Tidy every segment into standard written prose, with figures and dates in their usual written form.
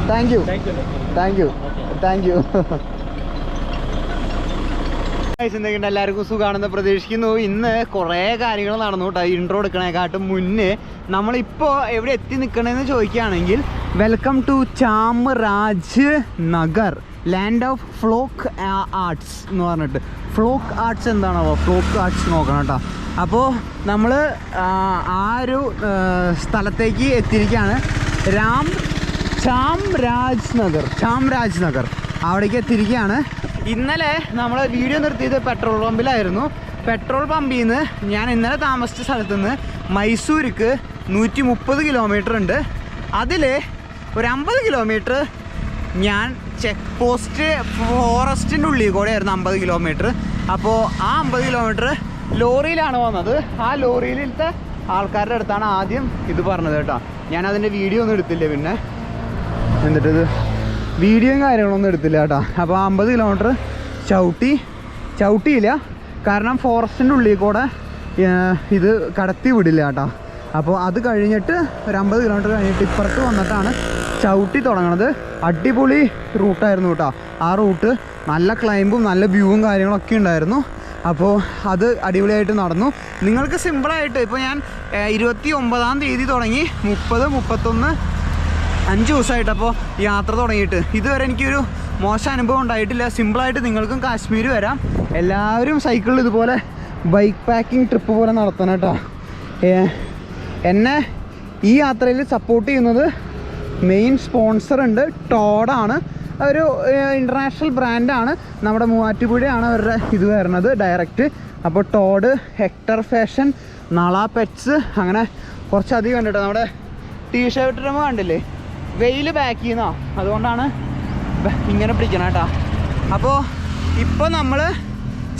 Thank you. എന്തൊക്കെയുണ്ട്, എല്ലാവർക്കും സുഖമാണെന്ന് പ്രതീക്ഷിക്കുന്നു. ഇന്ന് കുറേ കാര്യങ്ങൾ നടന്നു കേട്ടോ. ഇൻട്രോ എടുക്കണേക്കാട്ടും മുന്നേ നമ്മളിപ്പോൾ എവിടെ എത്തി നിൽക്കണമെന്ന് ചോദിക്കുകയാണെങ്കിൽ, welcome to Chamraj Nagar, land of folk arts എന്ന് പറഞ്ഞിട്ട്. ഫ്ലോക്ക് ആർട്സ് എന്താണോ, ഫ്ലോക്ക് ആർട്സ് നോക്കണം കേട്ടോ. അപ്പോൾ നമ്മൾ ആ ഒരു സ്ഥലത്തേക്ക് എത്തിയിരിക്കുകയാണ്. ചാംരാജ് നഗർ അവിടേക്ക് എത്തിയിരിക്കുകയാണ്. ഇന്നലെ നമ്മൾ വീഡിയോ നിർത്തിയത് പെട്രോൾ പമ്പിലായിരുന്നു. പെട്രോൾ പമ്പിൽ നിന്ന് ഞാൻ ഇന്നലെ താമസിച്ച സ്ഥലത്ത് നിന്ന് മൈസൂർക്ക് 130 കിലോമീറ്റർ ഉണ്ട്. അതിൽ ഒരു 50 കിലോമീറ്റർ ഞാൻ ചെക്ക് പോസ്റ്റ് ഫോറസ്റ്റിൻ്റെ ഉള്ളിൽ കൂടെ ആയിരുന്നു 50 കിലോമീറ്റർ. അപ്പോൾ ആ 50 കിലോമീറ്റർ ലോറിയിലാണ് വന്നത്. ആ ലോറിയിലത്തെ ആൾക്കാരുടെ അടുത്താണ് ആദ്യം ഇത് പറഞ്ഞത് കേട്ടോ. ഞാൻ അതിൻ്റെ വീഡിയോ ഒന്നും എടുത്തില്ല, പിന്നെ എന്നിട്ടിത് വീഡിയോയും കാര്യങ്ങളൊന്നും എടുത്തില്ല കേട്ടോ. അപ്പോൾ 50 കിലോമീറ്റർ ചവിട്ടിയില്ല, കാരണം ഫോറസ്റ്റിൻ്റെ ഉള്ളിൽ കൂടെ ഇത് കടത്തി വിടില്ല കേട്ടോ. അപ്പോൾ അത് കഴിഞ്ഞിട്ട് ഒരു 50 കിലോമീറ്റർ കഴിഞ്ഞിട്ട് ഇപ്പുറത്ത് വന്നിട്ടാണ് ചവിട്ടി തുടങ്ങണത്. അടിപൊളി റൂട്ടായിരുന്നു കേട്ടോ. ആ റൂട്ട് നല്ല ക്ലൈമ്പും നല്ല വ്യൂവും കാര്യങ്ങളൊക്കെ ഉണ്ടായിരുന്നു. അപ്പോൾ അത് അടിപൊളിയായിട്ട് നടന്നു. നിങ്ങൾക്ക് സിമ്പിളായിട്ട് ഇപ്പോൾ ഞാൻ 29-ാം തീയതി തുടങ്ങി 30, 31, 5 ദിവസമായിട്ട് അപ്പോൾ യാത്ര തുടങ്ങിയിട്ട് ഇതുവരെ എനിക്കൊരു മോശം അനുഭവം ഉണ്ടായിട്ടില്ല. സിമ്പിളായിട്ട് നിങ്ങൾക്കും കാശ്മീർ വരാം. എല്ലാവരും സൈക്കിളിൽ ഇതുപോലെ ബൈക്ക് പാക്കിംഗ് ട്രിപ്പ് പോലെ നടത്തണം കേട്ടോ. എന്നെ ഈ യാത്രയിൽ സപ്പോർട്ട് ചെയ്യുന്നത് മെയിൻ സ്പോൺസർ ഉണ്ട്, ടോഡാണ്. ഒരു ഇൻ്റർനാഷണൽ ബ്രാൻഡാണ്. നമ്മുടെ മൂവാറ്റുപുഴയാണ് അവരുടെ ഇത് വരുന്നത് ഡയറക്റ്റ്. അപ്പോൾ ടോഡ്, ഹെക്ടർ ഫാഷൻ, നള പെറ്റ്സ്, അങ്ങനെ കുറച്ചധികം ഉണ്ട് കേട്ടോ. നമ്മുടെ ടീഷർട്ട് ഇടുമ്പോൾ കണ്ടില്ലേ, വെയിൽ ബാക്ക് ചെയ്യുന്നോ, അതുകൊണ്ടാണ് ഇങ്ങനെ പിടിക്കണം കേട്ടോ. അപ്പോൾ ഇപ്പോൾ നമ്മൾ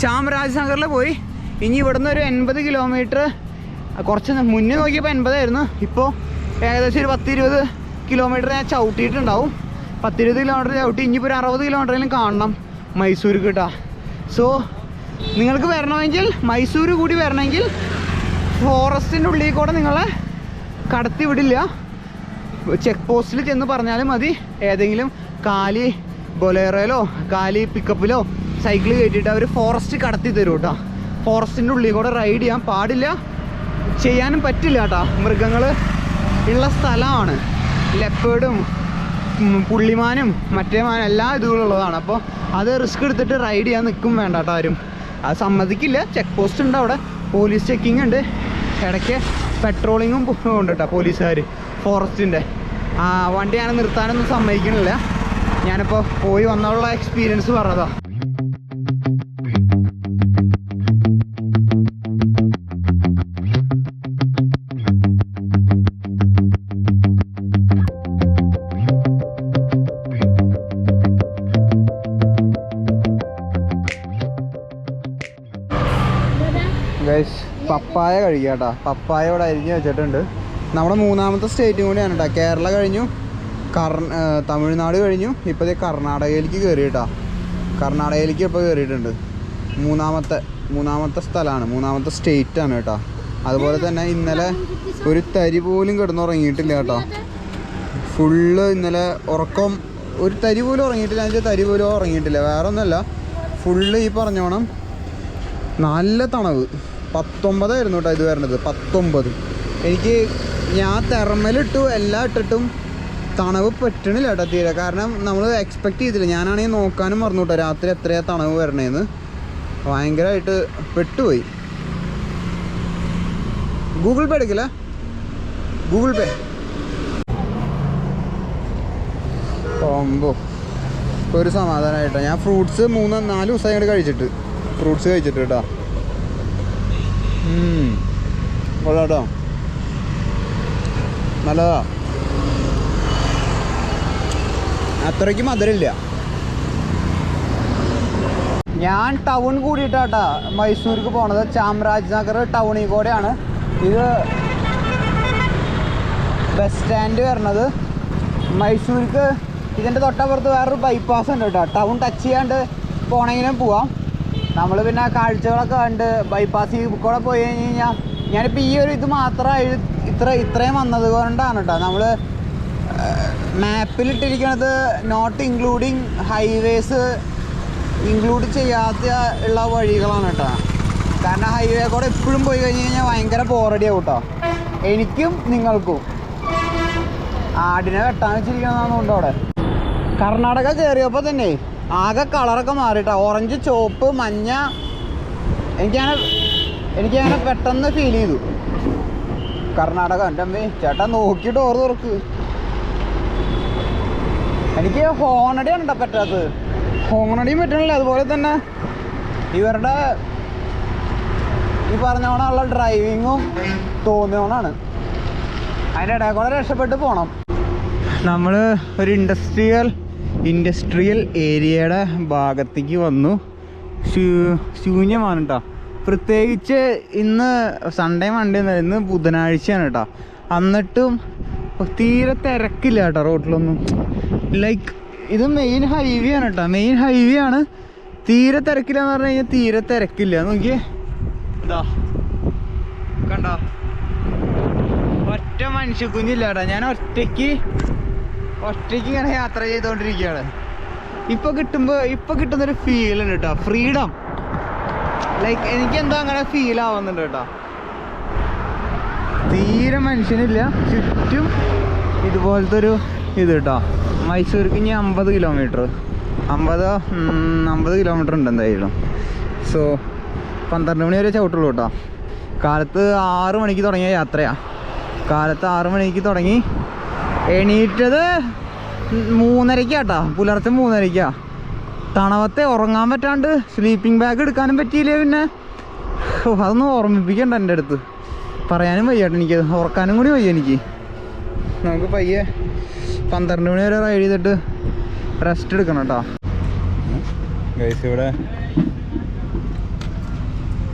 ചാംരാജ് നഗറിൽ പോയി. ഇനി ഇവിടുന്ന് ഒരു 80 കിലോമീറ്റർ, കുറച്ച് മുന്നേ നോക്കിയപ്പോൾ 80 ആയിരുന്നു, ഇപ്പോൾ ഏകദേശം ഒരു 10-20 കിലോമീറ്റർ ഞാൻ ചവിട്ടിയിട്ടുണ്ടാവും. 10-20 കിലോമീറ്റർ ചവിട്ടി ഇനിയിപ്പോൾ ഒരു 60 കിലോമീറ്ററിലും കാണണം മൈസൂർക്ക് കേട്ടോ. സോ നിങ്ങൾക്ക് വരണമെങ്കിൽ, മൈസൂർ കൂടി വരണമെങ്കിൽ ഫോറസ്റ്റിൻ്റെ ഉള്ളിൽ കൂടെ നിങ്ങളെ കടത്തി വിടില്ല. ചെക്ക് പോസ്റ്റിൽ ചെന്ന് പറഞ്ഞാലും മതി. ഏതെങ്കിലും കാലി ബൊലേറോയിലോ കാലി പിക്കപ്പിലോ സൈക്കിൾ കയറ്റിയിട്ട് അവർ ഫോറസ്റ്റ് കടത്തി തരും കേട്ടോ. ഫോറസ്റ്റിൻ്റെ ഉള്ളിൽ കൂടെ റൈഡ് ചെയ്യാൻ പാടില്ല, ചെയ്യാനും പറ്റില്ല കേട്ടോ. മൃഗങ്ങൾ ഉള്ള സ്ഥലമാണ്. ലെപ്പേർഡും പുള്ളിമാനും മറ്റേ മാനും എല്ലാ ഇതുകളുള്ളതാണ്. അപ്പോൾ അത് റിസ്ക് എടുത്തിട്ട് റൈഡ് ചെയ്യാൻ നിൽക്കും വേണ്ട കേട്ടോ ആരും. അത് സമ്മതിക്കില്ല. ചെക്ക് പോസ്റ്റ് ഉണ്ട് അവിടെ, പോലീസ് ചെക്കിങ് ഉണ്ട്, ഇടയ്ക്ക് പെട്രോളിങ്ങും ഉണ്ട് കേട്ടോ പോലീസുകാർ ഫോറസ്റ്റിൻ്റെ. വണ്ടി ഞാൻ നിർത്താനൊന്നും സമ്മതിക്കണില്ല. ഞാനിപ്പോൾ പോയി വന്നുള്ള എക്സ്പീരിയൻസ് പറഞ്ഞതാണ്. ഗൈസ്, പപ്പായ കഴിക്കുക കേട്ടോ. പപ്പായ ഇവിടെ അരിഞ്ഞ് വെച്ചിട്ടുണ്ട്. നമ്മുടെ 3ാമത്തെ സ്റ്റേറ്റും കൂടിയാണ് കേട്ടോ. കേരള കഴിഞ്ഞു, തമിഴ്നാട് കഴിഞ്ഞു, ഇപ്പോൾ കർണാടകയിലേക്ക് കയറി കേട്ടോ. കർണാടകയിലേക്ക് ഇപ്പോൾ കയറിയിട്ടുണ്ട്. മൂന്നാമത്തെ സ്ഥലമാണ്, 3ാമത്തെ സ്റ്റേറ്റാണ് കേട്ടോ. അതുപോലെ തന്നെ ഇന്നലെ ഒരു തരി പോലും കിടന്നുറങ്ങിയിട്ടില്ല കേട്ടോ. ഫുള്ള് ഇന്നലെ ഉറക്കം, ഒരു തരി പോലും ഉറങ്ങിയിട്ടില്ല. എന്ന് വെച്ചാൽ തരി പോലും ഉറങ്ങിയിട്ടില്ല, വേറെ ഒന്നുമല്ല. ഫുള്ള് ഈ പറഞ്ഞോണം നല്ല തണവ്. 19 ആയിരുന്നു കേട്ടോ ഇത് വരുന്നത്, 19. ഞാൻ തെർമലിട്ടു, എല്ലാം ഇട്ടിട്ടും തണവ് പറ്റണില്ല കേട്ടോ തീരെ. കാരണം നമ്മൾ എക്സ്പെക്റ്റ് ചെയ്തില്ല. ഞാനാണെങ്കിൽ നോക്കാനും മറന്നു കേട്ടോ രാത്രി എത്രയാണ് തണവ് വരണേന്ന്. ഭയങ്കരമായിട്ട് പെട്ടുപോയി. ഗൂഗിൾ പേ എടുക്കില്ല, ഗൂഗിൾ പേ ഒരു സമാധാനമായിട്ടോ. ഞാൻ ഫ്രൂട്ട്സ് 3-4 ദിവസമായിട്ട് കഴിച്ചിട്ട്, ഫ്രൂട്ട്സ് കഴിച്ചിട്ട് കേട്ടോ. കൊള്ളാട്ടോ, നല്ലതാ. അത്രയ്ക്ക് മധുരമില്ല. ഞാൻ ടൗൺ കൂടിയിട്ടാട്ടാ മൈസൂർക്ക് പോണത്. ചാംരാജ് നഗർ ടൗണിൽ കൂടെയാണ്. ഇത് ബസ് സ്റ്റാൻഡ് വരണത്. മൈസൂർക്ക് ഇതിൻ്റെ തൊട്ടപ്പുറത്ത് വേറൊരു ബൈപ്പാസ് ഉണ്ട് കേട്ടോ. ടൗൺ ടച്ച് ചെയ്യാണ്ട് പോകണമെങ്കിലും പോവാം. നമ്മൾ പിന്നെ കാഴ്ചകളൊക്കെ കണ്ട് ബൈപ്പാസിൽ കൂടെ പോയി കഴിഞ്ഞ് കഴിഞ്ഞാൽ, ഞാനിപ്പോൾ ഈ ഒരു ഇത് മാത്രം ഇത്രയും വന്നത് കൊണ്ടാണ് കേട്ടോ. നമ്മൾ മാപ്പിലിട്ടിരിക്കുന്നത് നോട്ട് ഇൻക്ലൂഡിങ് ഹൈവേസ് ഇൻക്ലൂഡ് ചെയ്യാത്ത ഉള്ള വഴികളാണ് കേട്ടോ. കാരണം ഹൈവേ കൂടെ എപ്പോഴും പോയി കഴിഞ്ഞ് കഴിഞ്ഞാൽ ഭയങ്കര ബോറടിയാവും കേട്ടോ, എനിക്കും നിങ്ങൾക്കും. ആടിനെ വെട്ടാൻ വെച്ചിരിക്കണമെന്നുണ്ട് അവിടെ. കർണാടക കയറിയപ്പോൾ തന്നെ ആകെ കളറൊക്കെ മാറിയിട്ടോ, ഓറഞ്ച്, ചുവപ്പ്, മഞ്ഞ. എനിക്കങ്ങനെ പെട്ടെന്ന് ഫീൽ ചെയ്തു കർണാടക. എൻ്റെ അമ്മേ ചേട്ടാ നോക്കി ഡോർ തുറക്ക്. എനിക്ക് ഹോണടിയാണ് കേട്ടോ പറ്റാത്തത്, ഹോണടിയും പറ്റണില്ല. അതുപോലെ തന്നെ ഇവരുടെ ഈ പറഞ്ഞോണമുള്ള ഡ്രൈവിങ്ങും തോന്നിയോണാണ്. അതിൻ്റെ ഇടയിൽ കൂടെ രക്ഷപ്പെട്ട് പോകണം. നമ്മൾ ഒരു ഇൻഡസ്ട്രിയൽ ഏരിയയുടെ ഭാഗത്തേക്ക് വന്നു. ശൂന്യമാണ് കേട്ടോ. പ്രത്യേകിച്ച് ഇന്ന് സൺഡേ മൺഡേ ഇന്ന് ബുധനാഴ്ചയാണ് കേട്ടോ. എന്നിട്ടും തീരെ തിരക്കില്ല കേട്ടോ റോഡിലൊന്നും. ലൈക്ക് ഇത് മെയിൻ ഹൈവേ ആണ് കേട്ടോ, മെയിൻ ഹൈവേ ആണ്. തീരെ തിരക്കില്ല എന്ന് പറഞ്ഞു കഴിഞ്ഞാൽ തീരെ തിരക്കില്ല. നോക്കിയേ, ഇതാ കണ്ടോ, ഒറ്റ മനുഷ്യക്കുഞ്ഞില്ല കേട്ടോ. ഞാൻ ഒറ്റയ്ക്ക് ഇങ്ങനെ യാത്ര ചെയ്തുകൊണ്ടിരിക്കുകയാണ്. ഇപ്പൊ കിട്ടുന്നൊരു ഫീൽ ഉണ്ട് കേട്ടോ, ഫ്രീഡം. ലൈക്ക് എനിക്കെന്തോ അങ്ങനെ ഫീൽ ആവുന്നുണ്ട് കേട്ടോ. തീരെ മനുഷ്യനില്ല ചുറ്റും. ഇതുപോലത്തെ ഒരു ഇത് കേട്ടോ. മൈസൂർക്ക് ഇനി 50 കിലോമീറ്റർ ഉണ്ട് എന്തായാലും. സോ 12 മണി വരെ ചവിട്ടുള്ളൂ കേട്ടോ. കാലത്ത് 6 മണിക്ക് തുടങ്ങിയ യാത്രയാണ്. കാലത്ത് 6 മണിക്ക് തുടങ്ങി, എണീറ്റത് 3:30 കേട്ടോ, പുലർച്ചെ 3:30. തണവത്തെ ഉറങ്ങാൻ പറ്റാണ്ട് സ്ലീപ്പിംഗ് ബാഗ് എടുക്കാനും പറ്റിയില്ല. പിന്നെ അതൊന്നും ഓർമ്മിപ്പിക്കണ്ട എൻ്റെ അടുത്ത്, പറയാനും വയ്യാട്ടോ എനിക്ക്, ഉറക്കാനും കൂടി വയ്യ എനിക്ക്. നമുക്ക് പയ്യെ 12 മണി വരെ റൈഡ് ചെയ്തിട്ട് റെസ്റ്റ് എടുക്കണം കേട്ടോ. ഗൈസ് ഇവിടെ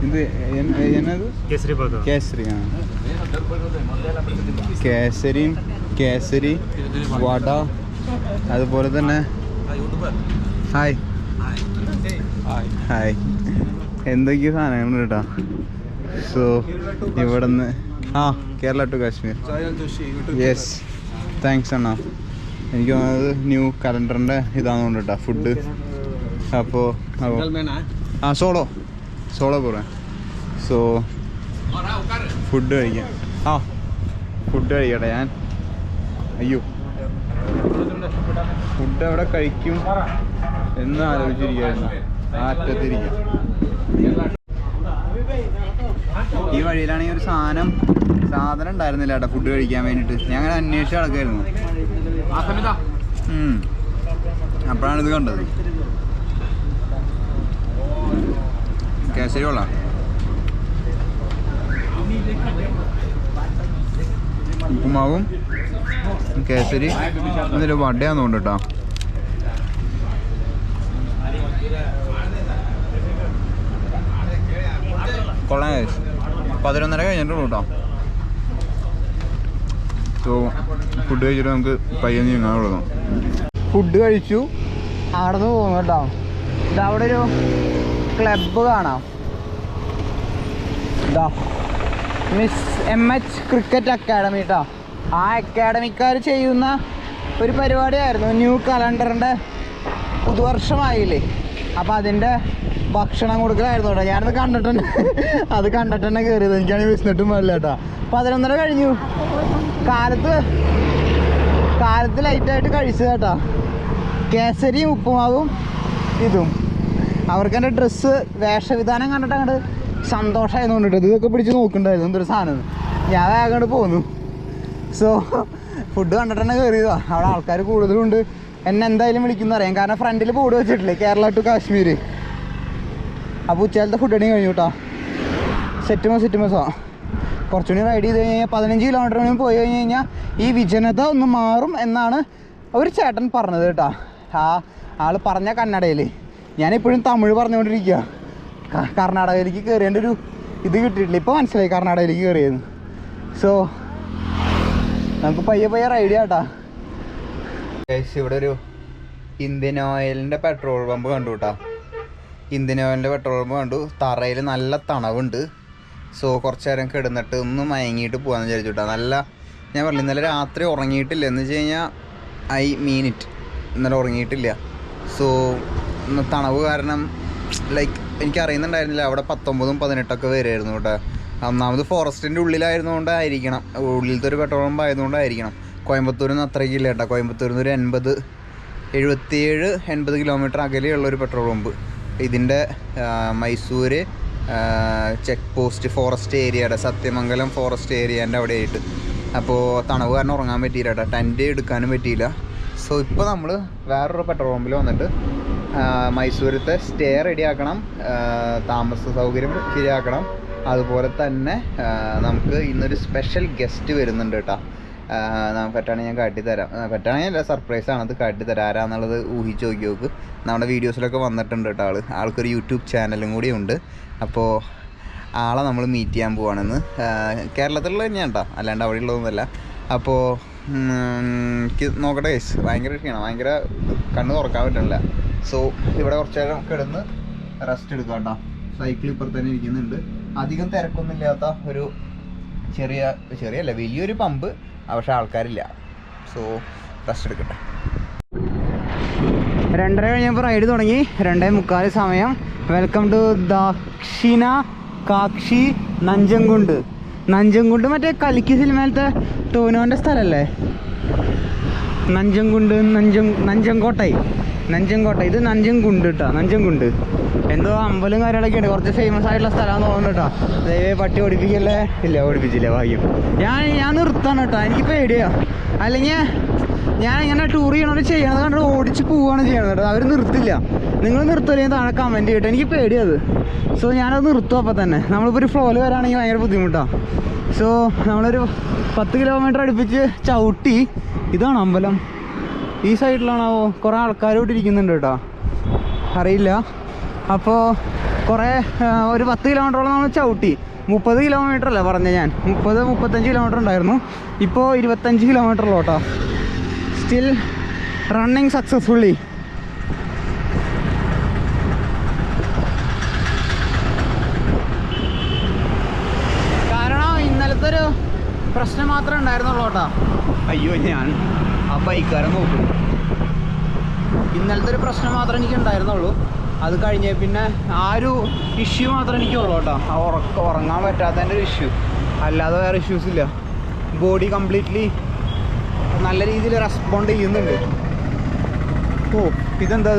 ഇത് കേസരി വട, അതുപോലെ തന്നെ ഹായ് എന്തൊക്കെയോ സാധനങ്ങളുണ്ട് കേട്ടോ. സോ ഇവിടെ നിന്ന് Kerala to Kashmir. Yes, thanks അണ്ണാ. എനിക്ക് തോന്നുന്നത് ന്യൂ കലണ്ടറിൻ്റെ ഇതാണെന്നുണ്ട് കേട്ടോ ഫുഡ്. അപ്പോൾ സോളോ പോറേ. സോ ഫുഡ് കഴിക്കാം. ഫുഡ് കഴിക്കട്ടെ ഞാൻ. അയ്യോ, ഫുഡ് എവിടെ കഴിക്കും എന്ന് ആലോചിച്ചിരിക്കുകയായിരുന്നു. അറ്റത്തിരിക്കാം. ഈ വഴിയിലാണെങ്കിൽ ഒരു സാധനം ഉണ്ടായിരുന്നില്ല കേട്ടോ ഫുഡ് കഴിക്കാൻ വേണ്ടിയിട്ട്. ഞാൻ അങ്ങനെ അന്വേഷിച്ച് നടക്കായിരുന്നു. അപ്പോഴാണ് ഇത് കണ്ടത്. കേസരി കൊള്ളാം. ഉപ്പുമാവും കേസരി എന്നിട്ട് വടയാന്ന് തോന്നുന്നു കേട്ടോ. കൊള്ളാം. 11:30 കഴിഞ്ഞിട്ടുള്ളൂ കേട്ടോ. സോ ഫുഡ് കഴിച്ചിട്ട് നമുക്ക് പയ്യന്ന് ഞങ്ങൾ തുടങ്ങാം. ഫുഡ് കഴിച്ചു, അവിടെ നിന്ന് പോകുന്നു കേട്ടോ. ഇതവിടെ ഒരു ക്ലബ്ബ് കാണാം. ഇതാ മിസ് MH ക്രിക്കറ്റ് അക്കാഡമി കേട്ടോ. ആ അക്കാഡമിക്കാർ ചെയ്യുന്ന ഒരു പരിപാടിയായിരുന്നു. ന്യൂ കലണ്ടറിൻ്റെ പുതുവർഷമായില്ലേ, അപ്പോൾ അതിൻ്റെ ഭക്ഷണം കൊടുക്കലായിരുന്നു കേട്ടോ. ഞാനത് കണ്ടിട്ട് തന്നെ കയറിയത്. എനിക്കാണെങ്കിൽ വിശന്നിട്ടും പാടില്ല കേട്ടോ. 11:30 കഴിഞ്ഞു. കാലത്ത് ലൈറ്റായിട്ട് കഴിച്ചത് കേട്ടോ. കേസരിയും ഉപ്പുമാവും ഇതും. അവർക്ക് എൻ്റെ ഡ്രസ്സ് വേഷവിധാനം കണ്ടിട്ട് അങ്ങോട്ട് സന്തോഷമായിരുന്നു കൊണ്ടിട്ട് ഇതൊക്കെ പിടിച്ച് നോക്കണ്ടായിരുന്നു എന്തൊരു സാധനം. ഞാൻ അങ്ങോട്ട് പോന്നു. സോ ഫുഡ് കണ്ടിട്ട് തന്നെ കയറിയതാ. അവിടെ ആൾക്കാർ കൂടുതലുണ്ട്. എന്നെ എന്തായാലും വിളിക്കുന്ന അറിയാം, കാരണം ഫ്രണ്ടിൽ ബോർഡ് വെച്ചിട്ടില്ലേ കേരള ടു കാശ്മീർ. അപ്പോൾ ഉച്ചയിലത്തെ ഫുഡ് അടി കഴിഞ്ഞു കേട്ടോ. സെറ്റ് മസോ കുറച്ചുകൂടി റൈഡ് ചെയ്ത് കഴിഞ്ഞാൽ 15 കിലോമീറ്റർ പോയി കഴിഞ്ഞ് കഴിഞ്ഞാൽ ഈ വിജനത ഒന്ന് മാറും എന്നാണ് ഒരു ചേട്ടൻ പറഞ്ഞത് കേട്ടോ. ആൾ പറഞ്ഞ കന്നഡയിൽ. ഞാനിപ്പോഴും തമിഴ് പറഞ്ഞുകൊണ്ടിരിക്കുക. കർണാടകയിലേക്ക് കയറിയതിൻ്റെ ഒരു ഇത് കിട്ടിയിട്ടില്ല. ഇപ്പോൾ മനസ്സിലായി കർണാടകയിലേക്ക് കയറിയെന്ന്. സോ നമുക്ക് പയ്യെ റൈഡ് ചെയ്യാം കേട്ടോ. ഇവിടെ ഒരു ഇന്ത്യൻ ഓയിലിൻ്റെ പെട്രോൾ പമ്പ് കണ്ടു കേട്ടോ. ഇന്ത്യൻ ഓയിലിൻ്റെ പെട്രോൾ പമ്പ് കണ്ടു. തറയിൽ നല്ല തണവുണ്ട്. സോ കുറച്ച് നേരം കിടന്നിട്ട് ഒന്ന് മയങ്ങിയിട്ട് പോകാമെന്ന് വിചാരിച്ചു കേട്ടോ. നല്ല ഞാൻ പറഞ്ഞു ഇന്നലെ രാത്രി ഉറങ്ങിയിട്ടില്ല. എന്ന് വെച്ച് കഴിഞ്ഞാൽ ഐ മീൻ ഇറ്റ്, ഇന്നലെ ഉറങ്ങിയിട്ടില്ല. സോ തണവ് കാരണം ലൈക്ക് എനിക്കറിയുന്നുണ്ടായിരുന്നില്ല അവിടെ 19, 18 വരുമായിരുന്നു കേട്ടോ. ഒന്നാമത് ഫോറസ്റ്റിൻ്റെ ഉള്ളിലായിരുന്നുകൊണ്ടായിരിക്കണം, ഉള്ളിലത്തെ ഒരു പെട്രോൾ പമ്പ് ആയതുകൊണ്ടായിരിക്കണം. കോയമ്പത്തൂരിൽ നിന്ന് അത്രയ്ക്കില്ല കേട്ടോ. കോയമ്പത്തൂരിൽ നിന്ന് ഒരു 77-80 കിലോമീറ്റർ അകലെയുള്ളൊരു പെട്രോൾ പമ്പ്. ഇതിൻ്റെ മൈസൂർ ചെക്ക് പോസ്റ്റ് ഫോറസ്റ്റ് ഏരിയയുടെ, സത്യമംഗലം ഫോറസ്റ്റ് ഏരിയേൻ്റെ അവിടെ ആയിട്ട്. അപ്പോൾ തണവ് കാരണം ഉറങ്ങാൻ പറ്റിയില്ല കേട്ടോ, ടെൻറ്റ് എടുക്കാനും പറ്റിയില്ല. സോ ഇപ്പോൾ നമ്മൾ വേറൊരു പെട്രോൾ പമ്പിൽ വന്നിട്ട് മൈസൂരത്തെ സ്റ്റേ റെഡിയാക്കണം, താമസ സൗകര്യം ശരിയാക്കണം. അതുപോലെ തന്നെ നമുക്ക് ഇന്നൊരു സ്പെഷ്യൽ ഗസ്റ്റ് വരുന്നുണ്ട് കേട്ടോ. പറ്റുകയാണെങ്കിൽ ഞാൻ കാട്ടിത്തരാം, പറ്റുകയാണെങ്കിൽ അല്ല, സർപ്രൈസാണ്, അത് കാട്ടിത്തരാം. ആരാന്നുള്ളത് ഊഹിച്ച് നോക്കി നോക്ക്. നമ്മുടെ വീഡിയോസിലൊക്കെ വന്നിട്ടുണ്ട് കേട്ടോ. ആൾക്കൊരു യൂട്യൂബ് ചാനലും കൂടി ഉണ്ട്. അപ്പോൾ ആളെ നമ്മൾ മീറ്റ് ചെയ്യാൻ പോവാണെന്ന്. കേരളത്തിലുള്ള തന്നെയാണ് കേട്ടോ, അല്ലാണ്ട് അവിടെ ഉള്ളതൊന്നുമല്ല. അപ്പോൾ എനിക്ക് നോക്കട്ടെ ഗൈസ്, ഭയങ്കര ക്ഷീണം, ഭയങ്കര കണ്ണ് തുറക്കാൻ പറ്റണില്ല. സോ ഇവിടെ കുറച്ച് നേരം കിടന്ന് റെസ്റ്റ് എടുക്കാം കേട്ടോ. സൈക്കിൾ ഇപ്പുറത്ത് തന്നെ ഇരിക്കുന്നുണ്ട്. അധികം തിരക്കൊന്നുമില്ലാത്ത ഒരു ചെറിയല്ല വലിയൊരു പമ്പ്, പക്ഷെ ആൾക്കാരില്ല. സോ റെസ്റ്റ് എടുക്കട്ടെ. 2:30 കഴിഞ്ഞപ്പോൾ റൈഡ് തുടങ്ങി. 2:45 സമയം. വെൽക്കം ടു ദക്ഷിണ കാക്ഷി നഞ്ചംകുണ്ട് മറ്റേ കലിക്ക് സിനിമയിലത്തെ ടോനോൻ്റെ സ്ഥലമല്ലേ? നഞ്ചങ്കോട്ട. ഇത് നഞ്ചംകുണ്ട് കേട്ടോ. നഞ്ചംകുണ്ട് എന്തോ അമ്പലം കാര്യങ്ങളൊക്കെ ഉണ്ട്, കുറച്ച് ഫേമസ് ആയിട്ടുള്ള സ്ഥലമാണെന്ന് തോന്നുന്നു കേട്ടോ. ദൈവേ പട്ടി ഓടിപ്പിക്കല്ലേ? ഇല്ല, ഓടിപ്പിച്ചില്ല, ഭാഗ്യം. ഞാൻ നിർത്താണ് കേട്ടോ, എനിക്ക് പേടിയാ. അല്ലെങ്കിൽ ഞാൻ ഇങ്ങനെ ടൂർ ചെയ്യണത് ചെയ്യണത് കണ്ടിട്ട് ഓടിച്ച് പോവുകയാണ് ചെയ്യണത് കേട്ടോ. അവർ നിർത്തില്ല. നിങ്ങൾ നിർത്തില്ലെങ്കിൽ താഴെ കമൻറ്റ് ചെയ്യട്ടെ, എനിക്ക് പേടിയത്. സോ ഞാനത് നിർത്തും അപ്പം തന്നെ. നമ്മളിപ്പോൾ ഒരു ഫ്ലോയിൽ വരാണെങ്കിൽ ഭയങ്കര ബുദ്ധിമുട്ടാണ്. സോ നമ്മളൊരു 10 കിലോമീറ്റർ അടുപ്പിച്ച് ചവിട്ടി. ഇതാണ് അമ്പലം. ഈ സൈഡിലാണോ കുറേ ആൾക്കാരോട്ട് ഇരിക്കുന്നുണ്ട് കേട്ടോ, അറിയില്ല. അപ്പോൾ ഒരു 10 കിലോമീറ്ററോളം നമ്മൾ ചവിട്ടി. 30 കിലോമീറ്റർ അല്ല പറഞ്ഞ ഞാൻ, 30-35 കിലോമീറ്റർ ഉണ്ടായിരുന്നു. ഇപ്പോൾ 25 കിലോമീറ്ററുള്ളൂ കേട്ടോ. Still running successfully. കാരണം ഇന്നലത്തെ ഒരു പ്രശ്നം മാത്രമേ ഉണ്ടായിരുന്നുള്ളൂ കേട്ടോ. അയ്യോ, ഞാൻ ആ ബൈക്കാരൻ നോക്കും. ഇന്നലത്തെ ഒരു പ്രശ്നം മാത്രമേ എനിക്ക് ഉണ്ടായിരുന്നുള്ളൂ. അത് കഴിഞ്ഞ് പിന്നെ ആ ഒരു ഇഷ്യൂ മാത്രമേ എനിക്കുള്ളൂ കേട്ടോ. ആ ഉറങ്ങാൻ പറ്റാത്തതിൻ്റെ ഒരു ഇഷ്യൂ, അല്ലാതെ വേറെ ഇഷ്യൂസ് ഇല്ല. ബോഡി കംപ്ലീറ്റ്ലി നല്ല രീതിയിൽ റെസ്പോണ്ട് ചെയ്യുന്നുണ്ട്. ഓ, ഇതെന്താ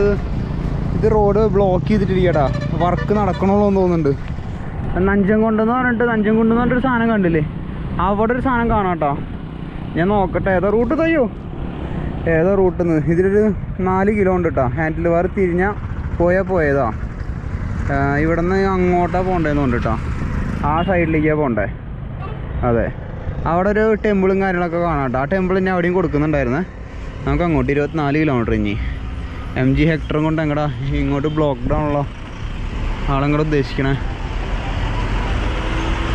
ഇത് റോഡ് ബ്ലോക്ക് ചെയ്തിട്ടിരിക്കട്ടാ, വർക്ക് നടക്കണമല്ലോ എന്ന് തോന്നുന്നുണ്ട്. നഞ്ചംകുണ്ടെന്ന് പറഞ്ഞിട്ടൊരു സാധനം കണ്ടില്ലേ? അവിടെ ഒരു സാധനം കാണാം കേട്ടോ. ഞാൻ നോക്കട്ടെ ഏതാ റൂട്ട് തയ്യോ, ഏതോ റൂട്ടിൽ നിന്ന്. ഇതിലൊരു 4 കിലോ ഉണ്ട് കേട്ടോ. ഹാൻഡിൽ ബാർ തിരിഞ്ഞാൽ പോയതാ. ഇവിടെ നിന്ന് അങ്ങോട്ടാണ് പോകേണ്ടതെന്നുണ്ട് കേട്ടോ. ആ സൈഡിലേക്കാണ് പോകണ്ടേ. അതെ, അവിടെ ഒരു ടെമ്പിളും കാര്യങ്ങളൊക്കെ കാണാം കേട്ടോ. ആ ടെമ്പിൾ ഞാൻ അവിടെയും കൊടുക്കുന്നുണ്ടായിരുന്നേ. നമുക്ക് അങ്ങോട്ട് 24 കിലോമീറ്റർ ഇനി. MG ഹെക്ടറും കൊണ്ട് ഇങ്ങോട്ട് ബ്ലോക്ക്ഡ് ആണല്ലോ. ആളെങ്ങോട്ട് ഉദ്ദേശിക്കണേ,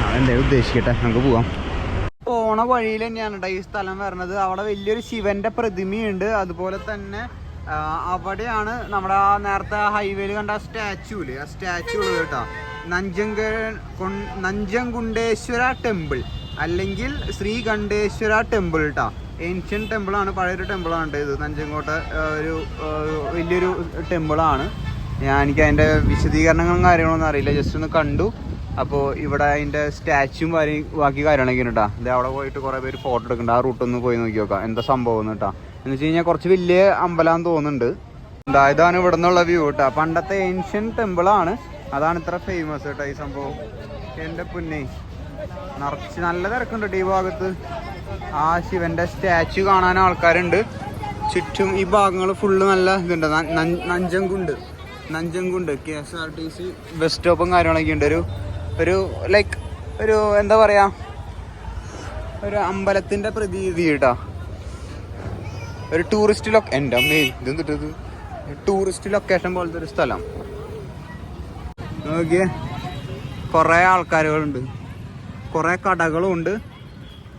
ആളെന്തായാലും ഉദ്ദേശിക്കട്ടെ, നമുക്ക് പോവാം. പോണ വഴിയിൽ തന്നെയാണ് കേട്ടോ ഈ സ്ഥലം വരുന്നത്. അവിടെ വലിയൊരു ശിവന്റെ പ്രതിമയുണ്ട്. അതുപോലെ തന്നെ അവിടെയാണ് നമ്മുടെ ആ നേരത്തെ ഹൈവേയിൽ കണ്ട ആ സ്റ്റാച്ചു ഉള്ളത് കേട്ടോ. നഞ്ചംകുണ്ടേശ്വര ടെമ്പിൾ അല്ലെങ്കിൽ ശ്രീകണ്ഠേശ്വര ടെമ്പിൾ കേട്ടോ. ഏൻഷ്യൻ ടെമ്പിളാണ്, പഴയൊരു ടെമ്പിളാണ് ഇത്. നഞ്ചങ്കോട്ട ഒരു വലിയൊരു ടെമ്പിളാണ്. എനിക്ക് അതിൻ്റെ വിശദീകരണങ്ങളും കാര്യങ്ങളൊന്നും അറിയില്ല, ജസ്റ്റ് ഒന്ന് കണ്ടു. അപ്പോൾ ഇവിടെ അതിൻ്റെ സ്റ്റാച്ചുവും ബാക്കി കാര്യങ്ങളൊക്കെ കേട്ടോ. ഇത് അവിടെ പോയിട്ട് കുറേ പേര് ഫോട്ടോ എടുക്കുന്നുണ്ട്. ആ റൂട്ടൊന്ന് പോയി നോക്കി നോക്കാം എന്താ സംഭവം കേട്ടോ. എന്ന് വെച്ച് കഴിഞ്ഞാൽ കുറച്ച് വലിയ അമ്പലം തോന്നുന്നുണ്ട്. ഇതാണ് ഇവിടെ നിന്നുള്ള വ്യൂ കേട്ടോ. പണ്ടത്തെ ഏൻഷ്യൻ ടെമ്പിളാണ്, അതാണ് ഇത്ര ഫേമസ് കേട്ടോ ഈ സംഭവം. എൻ്റെ പുന്നെ നിറച്ച് നല്ല തിരക്കുണ്ട് കേട്ടോ ഈ ഭാഗത്ത്. ആ ശിവന്റെ സ്റ്റാച്ചു കാണാൻ ആൾക്കാരുണ്ട്. ചുറ്റും ഈ ഭാഗങ്ങൾ ഫുള്ള് നല്ല ഇതുണ്ട്. നഞ്ചംകുണ്ട് KSRTC ബസ് സ്റ്റോപ്പും കാര്യങ്ങളൊക്കെ ഉണ്ട്. ഒരു ലൈക്ക് ഒരു എന്താ പറയാ, ഒരു അമ്പലത്തിന്റെ പ്രതീതി കേട്ടോ. ഒരു ടൂറിസ്റ്റ് എൻ്റെ അമ്മേ ഇതെന്തിട്ടത് ടൂറിസ്റ്റ് ലൊക്കേഷൻ പോലത്തെ ഒരു സ്ഥലം. നോക്കിയേ, കുറേ ആൾക്കാരുകളുണ്ട്, കുറേ കടകളും ഉണ്ട്,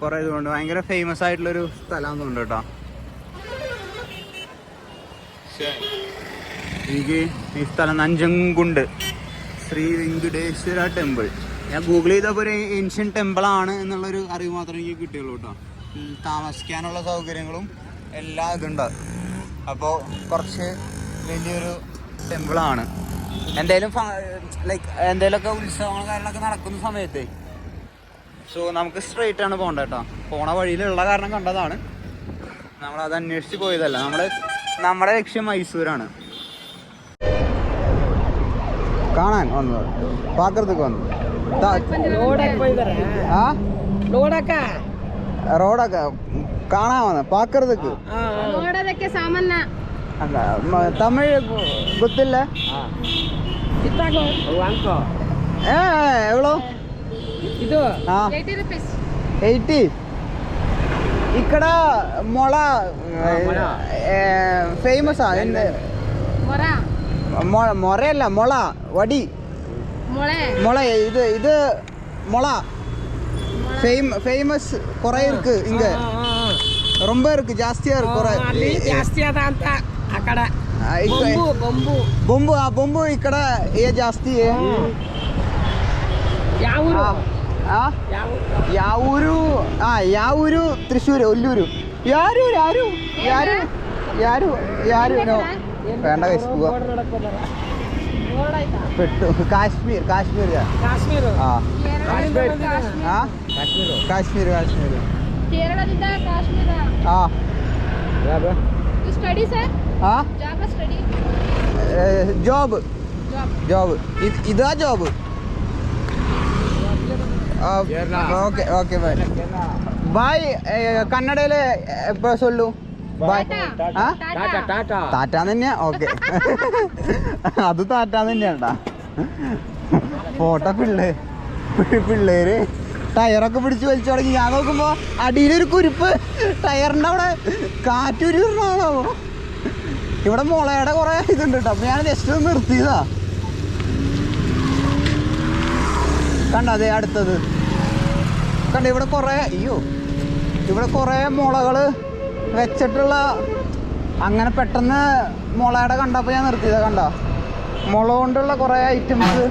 കുറേ ഇതുകൊണ്ട് ഭയങ്കര ഫേമസ് ആയിട്ടുള്ളൊരു സ്ഥലമാണെന്ന് തോന്നുന്നു കേട്ടോ. എനിക്ക് ഈ സ്ഥലം നഞ്ചംകുണ്ട് ശ്രീ വെങ്കടേശ്വര ടെമ്പിൾ. ഞാൻ ഗൂഗിൾ ചെയ്തപ്പോൾ ഒരു ഏൻഷ്യൻ ടെമ്പിളാണ് എന്നുള്ളൊരു അറിവ് മാത്രമേ എനിക്ക് കിട്ടിയുള്ളൂ കേട്ടോ. താമസിക്കാനുള്ള സൗകര്യങ്ങളും എല്ലാം ഇതുണ്ട്. അപ്പോൾ കുറച്ച് വലിയൊരു ടെമ്പിളാണ്. എന്തായാലും ലൈക്ക് എന്തെങ്കിലുമൊക്കെ ഉത്സവങ്ങളും കാര്യങ്ങളൊക്കെ നടക്കുന്ന സമയത്ത് സോ നമുക്ക് സ്ട്രെയിറ്റ് ആണ് പോകേണ്ടത് കേട്ടോ. പോണ വഴിയിലുള്ള കാരണം കണ്ടതാണ്, നമ്മളത് അന്വേഷിച്ച് പോയതല്ല. നമ്മുടെ ലക്ഷ്യം മൈസൂരാണ്. കാണാൻ വന്നത്, പാക്കറത്തേക്ക് വന്നത്. റോഡൊക്കെ കാണാൻ വന്നത് പാക്കറത്തേക്ക്. തമിഴ് ಗೊತ್ತಿಲ್ಲ? എവ്വളോ? 80. ఇక్కడ మొల ఫేమస్ మొరല്ല మొల వడి మొల இது మొల ஃபேமஸ் குறை இருக்கு இங்க, ரொம்ப இருக்கு, ஜாஸ்தியா இருக்கு குறை అక్కడ బొంబు. ఆ బొంబు ఇక్కడ ఏ జాస్తి యావూరు തൃശ്ശൂർ ഒല്ലൂരു യാരു വേണ്ട പോവാ. പെട്ടു. കാശ്മീർ ജോബ് ഇതാ ജോബ്. ഓക്കെ ബായ്. കന്നഡയില് എപ്പോ സൊല്ലു ബായ്? ടാറ്റാന്ന് തന്നെയാ. ഓക്കെ, അത് ടാറ്റാന്ന് തന്നെയാണ്ടാ. ഫോട്ടോ പിള്ളേര് ടയറൊക്കെ പിടിച്ച് വലിച്ചു തുടങ്ങി. ഞാൻ നോക്കുമ്പോ അടിയിലൊരു കുരുപ്പ്, ടയറിന്റെ അവിടെ കാറ്റൂരിണോ. ഇവിടെ മുളയുടെ കുറെ ഇതുണ്ട് കേട്ടോ. അപ്പൊ ഞാൻ ജസ്റ്റ് ഒന്ന് നിർത്തിയതാ. കണ്ട അതെ അടുത്തത് കണ്ട. ഇവിടെ കുറെ മുളകള് വെച്ചിട്ടുള്ള, അങ്ങനെ പെട്ടെന്ന് മുളയുടെ കണ്ടപ്പോൾ ഞാൻ നിർത്തിയതാ. കണ്ട മുള കൊണ്ടുള്ള കുറെ ഐറ്റംസ്.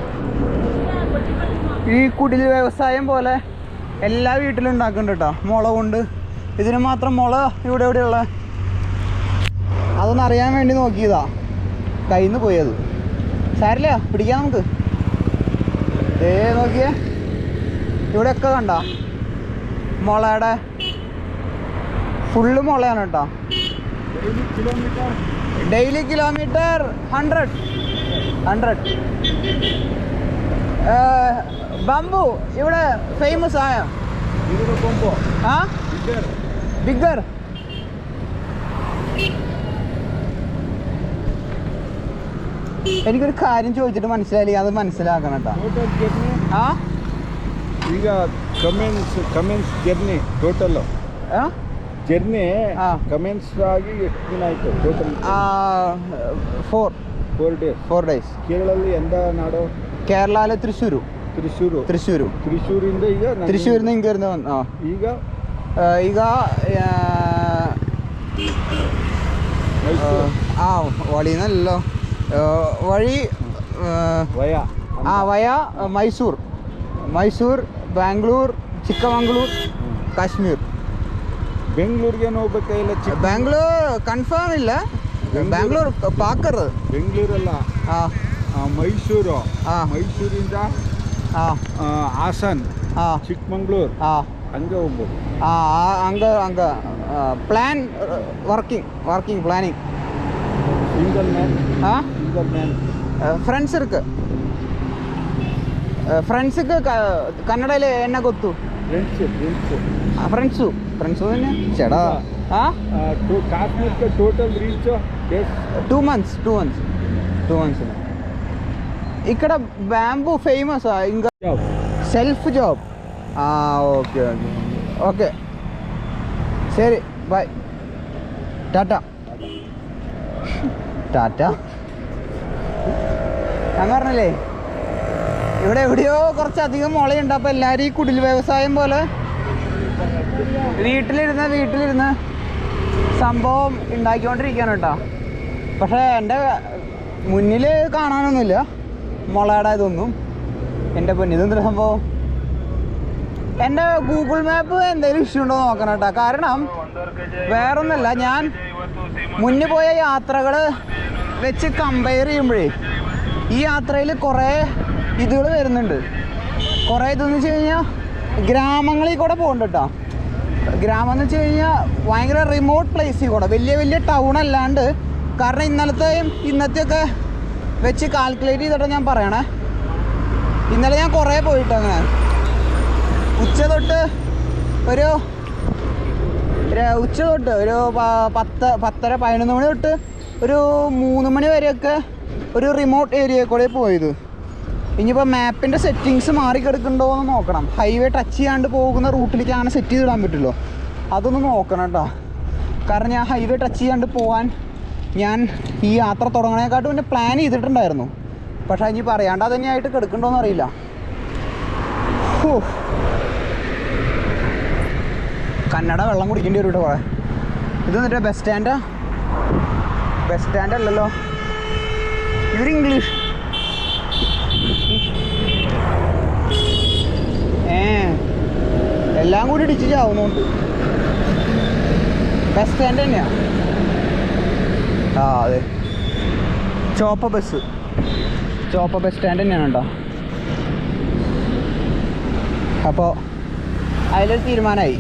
ഈ കുടിൽ വ്യവസായം പോലെ എല്ലാ വീട്ടിലും ഉണ്ടാക്കുന്നുണ്ട് കേട്ടോ മുള കൊണ്ട്. ഇതിന് മാത്രം മുള എവിടെയുള്ള അതൊന്ന് അറിയാൻ വേണ്ടി നോക്കിയതാ. കയ്യിൽ നിന്ന് പോയത് സാരില്ല, പിടിക്കാം നമുക്ക്. നോക്കിയേ, ഇവിടെയൊക്കെ കണ്ട മുളയുടെ ഫുള്ള് മുളയാണ് കേട്ടോ. Daily kilometre 100. ബംബു ഇവിടെ ഫേമസ് ആയ ബിഗർ. എനിക്കൊരു കാര്യം ചോദിച്ചിട്ട് മനസ്സിലായില്ല, അത് മനസ്സിലാക്കണം കേട്ടോ. ಈಗ commence journey total journey commence ಆಗಿ ಎಷ್ಟು ದಿನ ಆಯ್ತು ಟೋಟಲ್? 4 days. ಕೇರಳಲ್ಲಿ ಎಂದ ನಾಡು? കേരളയിലെ തൃശ്ശൂർ. തൃശ്ശൂരിಂದ ಈಗ തൃശ്ശൂരിന്ന് ഇങ്ങ ಈಗ വഴിന്നല്ലോ, വഴി വയ മൈസൂർ ബാംഗ്ലൂർ ಚಿಕ್ಕಮಂಗ್ಳೂರ್ ಕಾಶ್ಮೀರ್. ಬೆಂಗಳೂರಿಗೆ ಹೋಗ್ಬೇಕಾಗಿಲ್ಲ? ಬ್ಯಾಂಗ್ಳೂರ್ ಕನ್ಫರ್ಮ್ ಇಲ್ಲ, ಬ್ಯಾಂಗ್ಳೂರ್ ಪಾಕರ್. ಬೆಂಗಳೂರಲ್ಲ, ಮೈಸೂರು. ಮೈಸೂರಿಂದ ಹಾಸನ್, ಚಿಕ್ಕಮಂಗ್ಳೂರ್ ಹಂಗೆ ಹೋಗ್ಬೋದು. ಹಂಗ plan working planning. Single man friends ಇருக்கு. ಫ್ರೆಂಡ್ಸ್ಗೆ ಕನ್ನಡದಲ್ಲಿ ಎನ್ನ ಗೊತ್ತು? ಫ್ರೆಂಡ್ಸು തന്നെ ചേടാ. ಕಾಶ್ಮೀರಕ್ಕೆ ಟೋಟಲ್ ರೀಚ್ 2 months. ఇక్కడ బ్యాంబూ ఫేమస్ ఇంకా సెల్ఫ్ జాబ్. ఓకే ശരി ബൈ. ടാറ്റ. ഞാൻ പറഞ്ഞല്ലേ ഇവിടെ എവിടെയോ കുറച്ചധികം മുളയുണ്ട്. അപ്പോൾ എല്ലാവരും ഈ കുടിൽ വ്യവസായം പോലെ വീട്ടിലിരുന്ന് സംഭവം ഉണ്ടാക്കിക്കൊണ്ടിരിക്കുകയാണ് കേട്ടോ. പക്ഷേ എൻ്റെ മുന്നിൽ കാണാനൊന്നുമില്ല മുളയുടെ ഇതൊന്നും. എൻ്റെ പൊന്നിതെന്തൊരു സംഭവം. എൻ്റെ ഗൂഗിൾ മാപ്പ് എന്തെങ്കിലും ഇഷ്യൂ ഉണ്ടോ നോക്കണം കേട്ടോ. കാരണം വേറൊന്നുമല്ല, ഞാൻ മുന്നേ പോയ യാത്രകൾ വെച്ച് കമ്പയർ ചെയ്യുമ്പോഴേ ഈ യാത്രയിൽ കുറേ ഇതുകൾ വരുന്നുണ്ട്. കുറേ ഇതെന്ന് വെച്ച് കഴിഞ്ഞാൽ ഗ്രാമങ്ങളിൽ കൂടെ പോകുന്നുണ്ട് കേട്ടോ. ഗ്രാമം എന്ന് വെച്ച് കഴിഞ്ഞാൽ ഭയങ്കര റിമോട്ട് പ്ലേസിൽ കൂടെ, വലിയ വലിയ ടൗൺ അല്ലാണ്ട്. കാരണം ഇന്നലത്തെയും ഇന്നത്തെയൊക്കെ വെച്ച് കാൽക്കുലേറ്റ് ചെയ്തിട്ട് ഞാൻ പറയണേ. ഇന്നലെ ഞാൻ കുറേ പോയിട്ട് അങ്ങനെ ഉച്ച തൊട്ട് ഒരു 10:30 11 മണി തൊട്ട് ഒരു 3 മണി വരെയൊക്കെ ഒരു റിമോട്ട് ഏരിയയിൽ കൂടെ പോയത്. ഇനിയിപ്പോൾ മാപ്പിൻ്റെ സെറ്റിങ്സ് മാറിക്കിടക്കുന്നുണ്ടോ എന്ന് നോക്കണം. ഹൈവേ ടച്ച് ചെയ്യാണ്ട് പോകുന്ന റൂട്ടിലേക്ക് അങ്ങനെ സെറ്റ് ചെയ്തിടാൻ പറ്റുമല്ലോ, അതൊന്ന് നോക്കണം കേട്ടോ. കാരണം ഞാൻ ഹൈവേ ടച്ച് ചെയ്യാണ്ട് പോകാൻ ഞാൻ ഈ യാത്ര തുടങ്ങണേക്കാട്ടും പിന്നെ പ്ലാൻ ചെയ്തിട്ടുണ്ടായിരുന്നു. പക്ഷേ ഇനി പറയാണ്ട് അത് തന്നെയായിട്ട് കിടക്കണ്ടോന്ന് അറിയില്ല. കന്നഡ വെള്ളം കുടിക്കേണ്ടി വരും കേട്ടോ. ഇത് എന്നിട്ട് ബസ് സ്റ്റാൻഡ് അല്ലല്ലോ, ഇവർ ഇംഗ്ലീഷ്. എല്ലാം കൂടി ഇടിച്ച് ചാവുന്നുണ്ട്. ബസ് സ്റ്റാൻഡ് തന്നെയാണ്. ആ അതെ, ചോപ്പ ബസ് സ്റ്റാൻഡ് തന്നെയാണ് കേട്ടോ. അപ്പോൾ അതിലൊരു തീരുമാനമായി.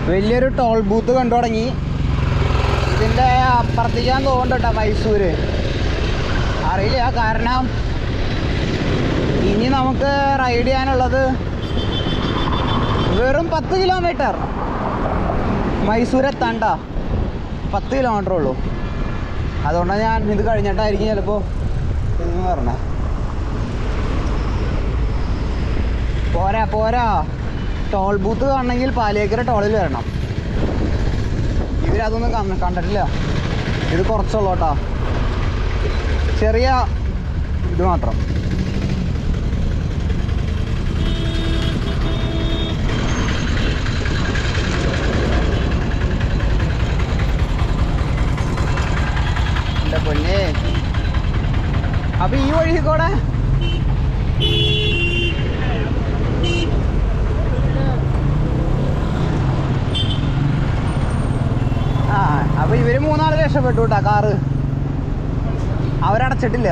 വലിയൊരു ടോൾ ബൂത്ത് കണ്ടു തുടങ്ങി. ഇതിൻ്റെ അപ്പുറത്തേക്ക് ഞാൻ തോന്നുന്നുണ്ട് കേട്ടോ, മൈസൂര്. അറിയില്ല, കാരണം ഇനി നമുക്ക് റൈഡ് ചെയ്യാനുള്ളത് വെറും 10 കിലോമീറ്റർ. മൈസൂർ എത്താണ്ട 10 കിലോമീറ്റർ ഉള്ളൂ. അതുകൊണ്ടാണ് ഞാൻ ഇത് കഴിഞ്ഞിട്ടായിരിക്കും ചിലപ്പോൾ ഇതെന്ന് പറഞ്ഞത്. പോരാ ടോൾ ബൂത്ത് കാണണമെങ്കിൽ പാലിയേക്കര ടോളിൽ വരണം. ഇവരതൊന്നും കണ്ടിട്ടില്ല. ഇത് കുറച്ചുള്ളൂ കേട്ടോ, ചെറിയ ഇത് മാത്രം. എൻ്റെ പൊന്നേ, അപ്പം ഈ വഴി കൂടെ അപ്പോൾ ഇവർ 3 ആൾ രക്ഷപ്പെട്ടു കേട്ടോ. കാറ് അവരടച്ചിട്ടില്ല.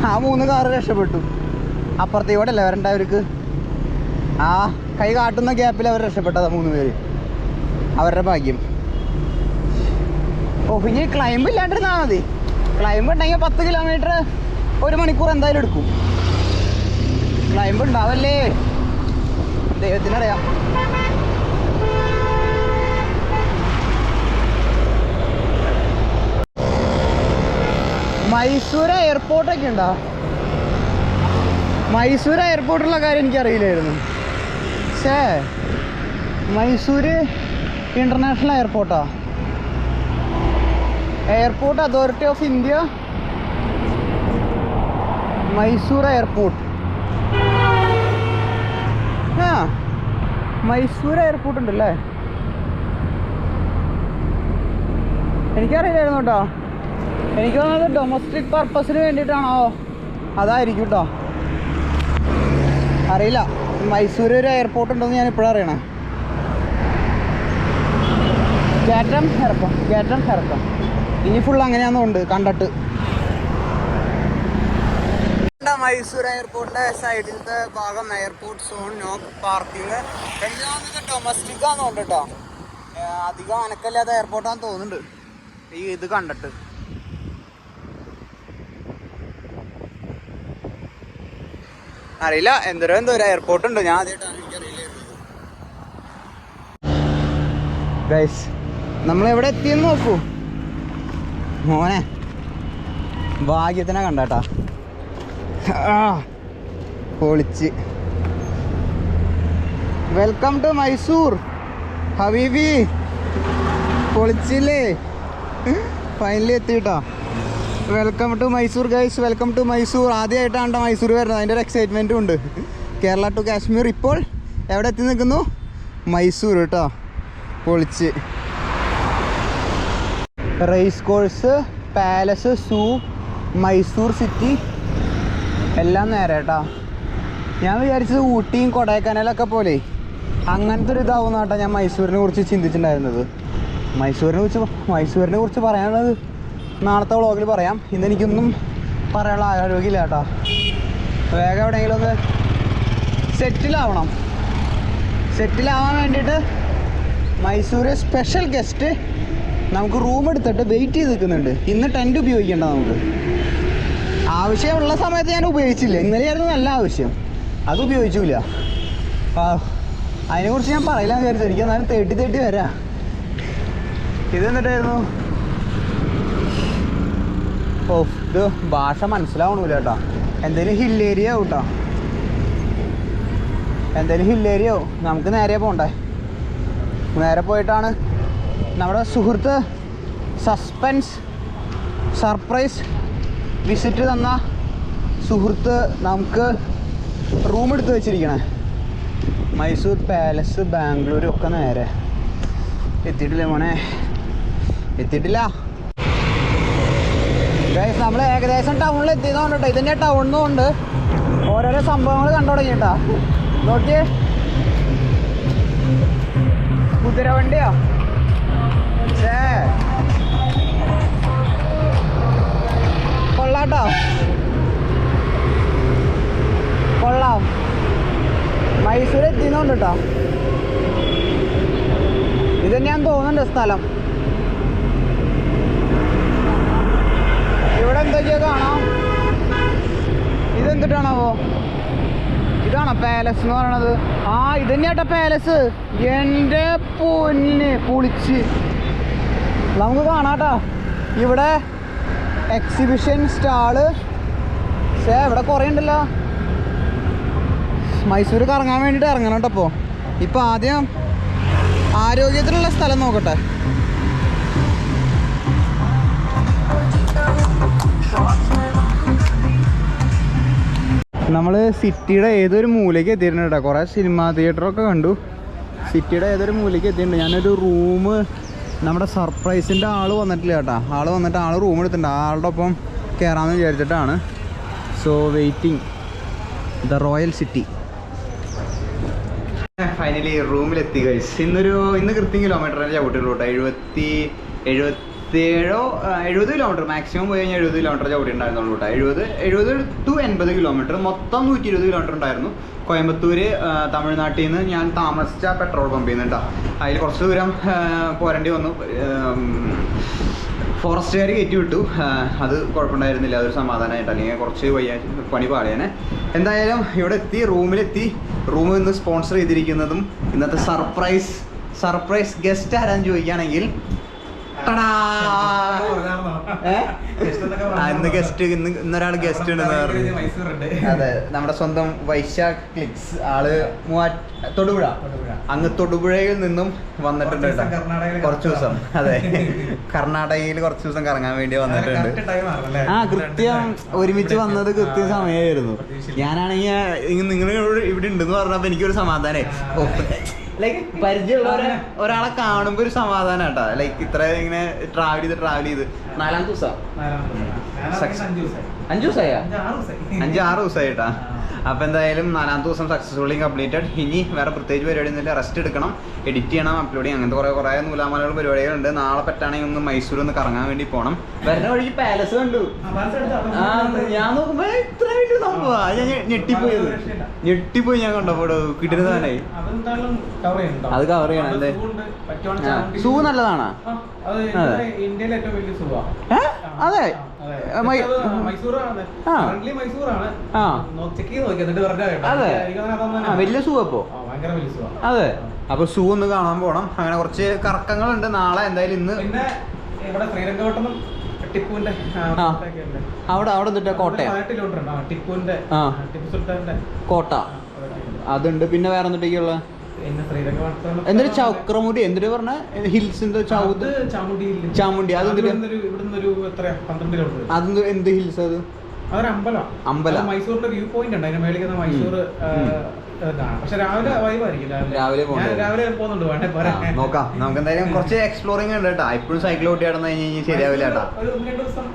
ആ 3 കാറ് രക്ഷപ്പെട്ടു. അപ്പുറത്തേക്കൂടെ അല്ലേ വരണ്ട അവർക്ക്. ആ കൈ കാട്ടുന്ന ഗ്യാപ്പിൽ അവർ രക്ഷപ്പെട്ടതാ 3 പേര്. അവരുടെ ഭാഗ്യം. ഇനി ക്ലൈംബ് ഇല്ലാണ്ടിരുന്നാൽ മതി. ക്ലൈംബ് ഉണ്ടെങ്കിൽ 10 കിലോമീറ്റർ 1 മണിക്കൂർ എന്തായാലും എടുക്കും. ക്ലൈംബ് ഉണ്ടാവല്ലേ, ദൈവത്തിനറിയാം. മൈസൂർ എയർപോർട്ടൊക്കെ ഉണ്ടോ? മൈസൂർ എയർപോർട്ടുള്ള കാര്യം എനിക്കറിയില്ലായിരുന്നു. മൈസൂർ ഇൻ്റർനാഷണൽ എയർപോർട്ടാ? Airport authority of India Mysore airport. Mysore airport ഉണ്ടല്ലേ? എനിക്കറിയില്ലായിരുന്നു കേട്ടോ. എനിക്ക് തോന്നുന്നത് ഡൊമസ്റ്റിക് പർപ്പസിന് വേണ്ടിയിട്ടാണോ, അതായിരിക്കും കേട്ടോ. അറിയില്ല. മൈസൂർ ഒരു എയർപോർട്ട് ഉണ്ടെന്ന് ഞാൻ ഇപ്പോഴും അറിയണേ. കയറ്റം ഇറക്കം ഇനി ഫുൾ അങ്ങനെയാണെന്നുണ്ട് കണ്ടിട്ട്. മൈസൂർ എയർപോർട്ടിൻ്റെ സൈഡിലത്തെ ഭാഗം എയർപോർട്ട് സോൺ, നോ പാർക്കിങ്. എനിക്ക് തോന്നുന്നത് ഡൊമസ്റ്റിക് ആണെന്ന് തോന്നുന്നു കേട്ടോ. അധികം അനക്കല്ലാത്ത എയർപോർട്ടാന്ന് തോന്നുന്നുണ്ട് ഈ ഇത് കണ്ടിട്ട്. അറിയില്ല, എന്തോ എയർപോർട്ട് ഉണ്ട്, ഞാൻ ആദ്യമായിട്ടാണ്, എനിക്കറിയില്ല. ഗൈസ് നമ്മളെവിടെ എത്തിയെന്ന് നോക്കൂ മോനെ, ഭാഗ്യത്തിനെ കണ്ടാട്ടാ. പൊളിച്ച്. വെൽക്കം ടു മൈസൂർ ഹബീബി. പൊളിച്ചില്ലേ, ഫൈനലി എത്തിയിട്ടോ. Welcome to Mysore guys, welcome to Mysore. ആദ്യമായിട്ടാണ് മൈസൂർ വരുന്നത്, അതിൻ്റെ ഒരു എക്സൈറ്റ്മെൻറ്റും ഉണ്ട്. കേരള ടു കാശ്മീർ. ഇപ്പോൾ എവിടെ എത്തി നിൽക്കുന്നു? മൈസൂർ കേട്ടോ. പൊളിച്ച്. Race course, palace, zoo, Mysore city എല്ലാം നേരെ കേട്ടോ. ഞാൻ വിചാരിച്ചത് ഊട്ടിയും കൊടൈക്കനാലൊക്കെ പോലെ അങ്ങനത്തെ ഒരു ഇതാവുന്ന കേട്ടോ ഞാൻ മൈസൂരിനെ കുറിച്ച് ചിന്തിച്ചിട്ടുണ്ടായിരുന്നത്. മൈസൂരിനെ കുറിച്ച് പറയാനുള്ളത് നാളത്തെ വ്ളോഗിൽ പറയാം. ഇന്നെനിക്കൊന്നും പറയാനുള്ള ആരോഗ്യമില്ല കേട്ടോ. വേഗം എവിടെയെങ്കിലും ഒന്ന് സെറ്റിലാവാൻ വേണ്ടിയിട്ട് മൈസൂർ സ്പെഷ്യൽ ഗസ്റ്റ് നമുക്ക് റൂം എടുത്തിട്ട് വെയിറ്റ് ചെയ്ത് നിൽക്കുന്നുണ്ട്. ഇന്ന് ടെൻറ്റ് ഉപയോഗിക്കേണ്ട നമുക്ക്. ആവശ്യമുള്ള സമയത്ത് ഞാൻ ഉപയോഗിച്ചില്ല, ഇന്നലെയായിരുന്നു നല്ല ആവശ്യം, അത് ഉപയോഗിച്ചില്ല. അതിനെക്കുറിച്ച് ഞാൻ പറയില്ല വിചാരിച്ചു. എനിക്ക് എന്നാലും തേട്ടി വരാം. ഇത് എന്നിട്ടായിരുന്നു, ഓ ഇത് ഭാഷ മനസ്സിലാവണില്ല കേട്ടോ. എന്തേലും ഹില്ലേരിയ കേട്ടോ, എന്തേലും ഹില്ലേരിയോ. നമുക്ക് നേരെ പോകണ്ടേ. നേരെ പോയിട്ടാണ് നമ്മുടെ സുഹൃത്ത് സർപ്രൈസ് വിസിറ്റ് തന്ന സുഹൃത്ത് നമുക്ക് റൂം എടുത്ത് വെച്ചിരിക്കണേ. മൈസൂർ പാലസ്, ബാംഗ്ലൂരും ഒക്കെ നേരെ എത്തിയിട്ടില്ല മോനെ, എത്തിയിട്ടില്ല. ഗൈസ് നമ്മൾ ഏകദേശം ടൗണിൽ എത്തിയതുകൊണ്ട് കേട്ടോ. ഇതിൻ്റെ ടൗണിൽ കൊണ്ട് ഓരോരോ സംഭവങ്ങൾ കണ്ടു തുടങ്ങിയിട്ടാ. നോക്കിയേ, കുതിരവണ്ടിയോ, കൊള്ളാട്ടോ, കൊള്ളാം. മൈസൂർ എത്തിയെന്നുണ്ട് കേട്ടോ. ഇത് ഞാൻ തോന്നുന്നുണ്ട് സ്ഥലം. ഇവിടെ എന്തൊക്കെയാ കാണാം. ഇതെന്തിട്ടാണാവോ? ഇതാണോ പാലസ് എന്ന് പറയണത്? ആ ഇത് തന്നെയാട്ടോ പാലസ്. എൻ്റെ പൊന്ന് പൊളിച്ച്. നമുക്ക് കാണാട്ടോ ഇവിടെ എക്സിബിഷൻ സ്റ്റാള്. ഇവിടെ കുറേ ഉണ്ടല്ലോ. മൈസൂർ കറങ്ങാൻ വേണ്ടിയിട്ട് ഇറങ്ങണം കേട്ടോ. ഇപ്പോൾ ആദ്യം ആരോഗ്യത്തിനുള്ള സ്ഥലം നോക്കട്ടെ. നമ്മൾ സിറ്റിയുടെ ഏതൊരു മൂലയ്ക്ക് എത്തിയിട്ടുണ്ട് കേട്ടോ. കുറേ സിനിമാ തിയേറ്ററൊക്കെ കണ്ടു. സിറ്റിയുടെ ഏതൊരു മൂലയ്ക്ക് എത്തിയിട്ടുണ്ട്. ഞാനൊരു റൂം, നമ്മുടെ സർപ്രൈസിൻ്റെ ആൾ വന്നിട്ടില്ല കേട്ടോ. ആൾ വന്നിട്ട് ആൾ റൂം എടുത്തിട്ടുണ്ട്. ആളുടെ ഒപ്പം കയറാമെന്ന് വിചാരിച്ചിട്ടാണ്. So waiting the royal city. Finally റൂമിലെത്തി ഗൈസ്. ഇന്ന് കൃത്യം കിലോമീറ്ററിന് ചവിട്ടുള്ളൂ കേട്ടോ. 70 കിലോമീറ്റർ മാക്സിമം പോയി കഴിഞ്ഞാൽ 70 കിലോമീറ്റർ ചവിട്ടി ഉണ്ടായിരുന്നുള്ളൂ കേട്ടോ. 70 to 80 കിലോമീറ്റർ, മൊത്തം 120 കിലോമീറ്റർ ഉണ്ടായിരുന്നു. കോയമ്പത്തൂര് തമിഴ്നാട്ടിൽ നിന്ന് ഞാൻ താമസിച്ച പെട്രോൾ പമ്പിൽ നിന്ന് കേട്ടോ. അതിൽ കുറച്ച് ദൂരം പോരേണ്ടി വന്നു. ഫോറസ്റ്റുകാർ കയറ്റി വിട്ടു. അത് കുഴപ്പമുണ്ടായിരുന്നില്ല, അതൊരു സമാധാനമായിട്ട്. അല്ലെങ്കിൽ കുറച്ച് പണി പാടിയാനെ. എന്തായാലും ഇവിടെ എത്തി, റൂമിലെത്തി. റൂം ഇന്ന് സ്പോൺസർ ചെയ്തിരിക്കുന്നതും ഇന്നത്തെ സർപ്രൈസ് ഗസ്റ്റ് ആരാന്ന് ചോദിക്കുകയാണെങ്കിൽ ഇന്നൊരാൾ ഗസ്റ്റ് ഉണ്ടെന്ന് പറഞ്ഞു. അതെ, നമ്മുടെ സ്വന്തം വൈശാഖ് ക്ലിക്സ്. ആള് തൊടുപുഴ, അങ്ങ് തൊടുപുഴയിൽ നിന്നും വന്നിട്ടുണ്ട് കുറച്ച് ദിവസം. അതെ, കർണാടകയിൽ കുറച്ച് ദിവസം കറങ്ങാൻ വേണ്ടി വന്നിട്ടുണ്ട്. കൃത്യം ഒരുമിച്ച് വന്നത് കൃത്യം സമയമായിരുന്നു. ഞാനാണെങ്കിൽ നിങ്ങൾ ഇവിടെ ഉണ്ടെന്ന് പറഞ്ഞപ്പോ എനിക്കൊരു സമാധാനമായി. ലൈക്ക് പരിചയമുള്ള ഒരാളെ കാണുമ്പോ ഒരു സമാധാനം കേട്ടാ. ലൈക്ക് ഇത്ര ഇങ്ങനെ ട്രാവൽ ചെയ്ത് 4-ാമത്തെ ദിവസം 5 ദിവസമായാ 5-6 ദിവസമായിട്ടാ. അപ്പൊ എന്തായാലും 4-ാമത്തെ ദിവസം സക്സസ്ഫുള്ളി കംപ്ലീറ്റഡ്. ഇനി വേറെ പ്രത്യേകിച്ച് പരിപാടി ഒന്നുമില്ല. റെസ്റ്റ് എടുക്കണം, എഡിറ്റ് ചെയ്യണം, അപ്ലോഡ് ചെയ്യണം. അങ്ങനത്തെ കുറെ നൂലാമാലകൾ പരിപാടികളുണ്ട്. നാളെ പറ്റാണെങ്കിൽ ഒന്ന് മൈസൂർ ഒന്ന് കറങ്ങാൻ വേണ്ടി പോകണം. വരുന്ന വഴിക്ക് പാലസ് കണ്ടു. ഞാൻ നോക്കുമ്പോ ഇത്ര വലിയ സംഭവം. ഞാൻ ഞെട്ടിപ്പോയി ഞാൻ കണ്ടപ്പോ കിട്ടുന്നതാനായി. അത് കവർ ചെയ്യണം അല്ലേ? സൂ നല്ലതാണോ? അതെ മൈസൂറാണ് ആ. മൈസൂറാണ് ആ ചെക്ക് ചെയ്ത് നോക്കി എന്നിട്ട് പറഞ്ഞ അതെ ആ വലിയ സൂ അപ്പോ ഭയങ്കര വലിയ സുഖ. അതെ അപ്പൊ സൂ ഒന്ന് കാണാൻ പോണം. അങ്ങനെ കുറച്ച് കറക്കങ്ങളുണ്ട് നാളെ. എന്തായാലും ഇന്ന് പിന്നെ ഇവിടെ ശ്രീരംഗപട്ടണം ടിപ്പുവിന്റെ ആ. അവിടെ എന്നിട്ട് കോട്ടയം 18 കിലോമീറ്റർ ഉണ്ട്. ടിപ്പുവിന്റെ ആ. ടിപ്പു സുൽത്താന്റെ കോട്ട അതുണ്ട്. പിന്നെ വേറെ എന്തിട്ടേക്കുള്ള പിന്നെ ശ്രീരംഗപട്ടണം എന്തൊരു ചക്രമുടി എന്തൊരു പറഞ്ഞ ഹിൽസിന്റെ ചൗത് ചാമുണ്ടി അത് ഇവിടുന്ന് ഒരു എത്ര 12 കിലോമീറ്റർ. അത് എന്ത് ഹിൽസ് അത്? അതൊരു അമ്പലം. മൈസൂരിന്റെ വ്യൂ പോയിന്റ് ഉണ്ട്. അതിന് മേളിൽ മൈസൂർ കാണാം. പക്ഷെ രാവിലെ വൈബായിരിക്കും. രാവിലെ രാവിലെ പോകുന്നുണ്ട്. വേണേ പറയാം. നോക്കാം. നമുക്ക് എന്തായാലും കുറച്ച് എക്സ്പ്ലോറിംഗ് ഉണ്ട് കേട്ടോ. ഇപ്പോഴും സൈക്കിൾ ഓട്ടി നടന്നു കഴിഞ്ഞാൽ ശരിയാവില്ല കേട്ടോ. ഒരു 1-2 ദിവസം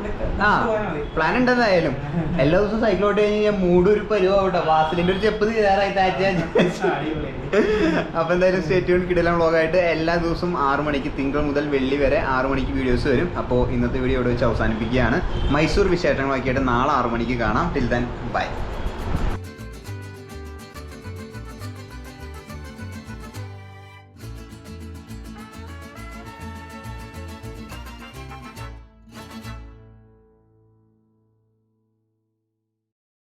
ആ പോയാൽ മതി. പ്ലാൻ ഉണ്ടെന്നായാലും എല്ലാ ദിവസവും സൈക്കിൾ ഓട്ടി കഴിഞ്ഞാൽ മൂഡ് ഒരു പരിവാവട്ടെ. വാസലിന്റെ ഒരു ചെപ്പ് തീരാറായി അപ്പൊ എന്തായാലും സ്റ്റേ ട്യൂൺ കിടിലം വ്ളോഗായിട്ട് എല്ലാ ദിവസവും 6 മണിക്ക് തിങ്കൾ മുതൽ വെള്ളി വരെ 6 മണിക്ക് വീഡിയോസ് വരും. അപ്പോൾ ഇന്നത്തെ വീഡിയോ ഇവിടെ വെച്ച് അവസാനിപ്പിക്കുകയാണ്. മൈസൂർ വിശേഷങ്ങളൊക്കെ ആയിട്ട് നാളെ 6 മണിക്ക് കാണാം. Till then bye.